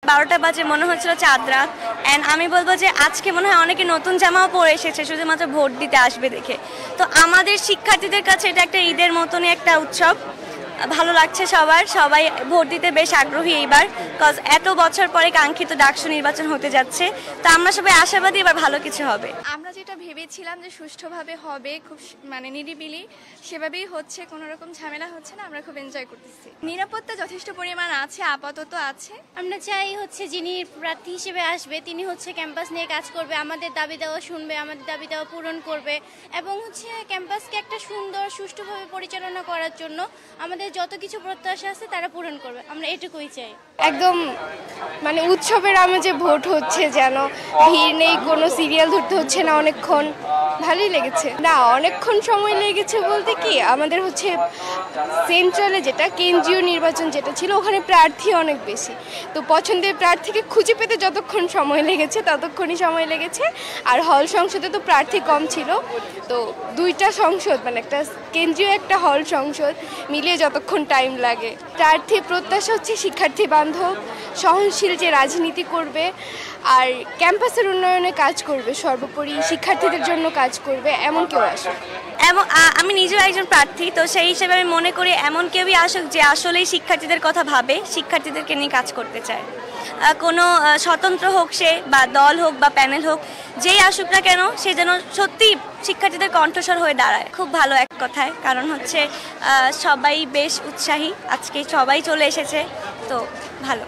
12টা বাজে, মনে হচ্ছিল চাঁদ রাত। অ্যান্ড আমি বলবো যে আজকে মনে হয় অনেকে নতুন জামাও পরে এসেছে শুধুমাত্র ভোট দিতে আসবে দেখে। তো আমাদের শিক্ষার্থীদের কাছে এটা একটা ঈদের মতনই একটা উৎসব। ভালো লাগছে সবাই ভোট দিতে বেশ আগ্রহী এইবার, কজ এত বছর পরে কাঙ্ক্ষিত ডাকসু নির্বাচন হতে যাচ্ছে। তো আমরা সবাই আশাবাদী এবার ভালো কিছু হবে। আমরা যেটা ভেবেছিলাম যে সুষ্ঠুভাবে হবে, খুব নিরিবিলি, সেভাবেই হচ্ছে, কোনো রকম ঝামেলা হচ্ছে না। আমরা খুব এনজয় করতেছি। নিরাপত্তা যথেষ্ট পরিমাণ আছে, আপাতত আছে। আমরা চাই যিনি প্রার্থী হিসেবে আসবে তিনি ক্যাম্পাস নিয়ে কাজ করবে, আমাদের দাবি দেওয়া শুনবে, আমাদের দাবি দেওয়া পূরণ করবে এবং ক্যাম্পাসকে একটা সুন্দর সুষ্ঠুভাবে পরিচালনা করার জন্য আমাদের যত কিছু প্রত্যাশা আছে তারা পূরণ করবে, আমরা এটুকুই চাই। একদম উৎসবের আমেজে ভোট হচ্ছে, যেন ভিড় নেই, কোনো সিরিয়াল ধরতে হচ্ছে না অনেকক্ষণ। ভালোই লেগেছে। না, অনেকক্ষণ সময় লেগেছে বলতে কি, আমাদের সেন্ট্রালে যেটা কেন্দ্রীয় নির্বাচন যেটা ছিল ওখানে প্রার্থী অনেক বেশি, তো পছন্দের প্রার্থীকে খুঁজে পেতে যতক্ষণ সময় লেগেছে ততক্ষণই সময় লেগেছে। আর হল সংসদে তো প্রার্থী কম ছিল, তো দুইটা সংসদ একটা কেন্দ্রীয় একটা হল সংসদ মিলিয়ে যতক্ষণ টাইম লাগে। প্রার্থী প্রত্যাশা শিক্ষার্থী বান্ধব, সহনশীল যে রাজনীতি করবে আর ক্যাম্পাসের উন্নয়নে কাজ করবে, সর্বোপরি শিক্ষার্থীদের জন্য কাজ করবে, এমন কেউ আসুক। এবং আমি নিজেও একজন প্রার্থী, তো সেই হিসেবে আমি মনে করি এমন কেউই আসুক যে আসলেই শিক্ষার্থীদের কথা ভাবে, শিক্ষার্থীদেরকে নিয়ে কাজ করতে চায়। কোনো স্বতন্ত্র হোক সে, বা দল হোক বা প্যানেল হোক, যেই আসুক না কেন সে যেন সত্যি শিক্ষার্থীদের কণ্ঠস্বর হয়ে দাঁড়ায়। খুব ভালো এক কথায়, কারণ সবাই বেশ উৎসাহী, আজকে সবাই চলে এসেছে, তো ভালো।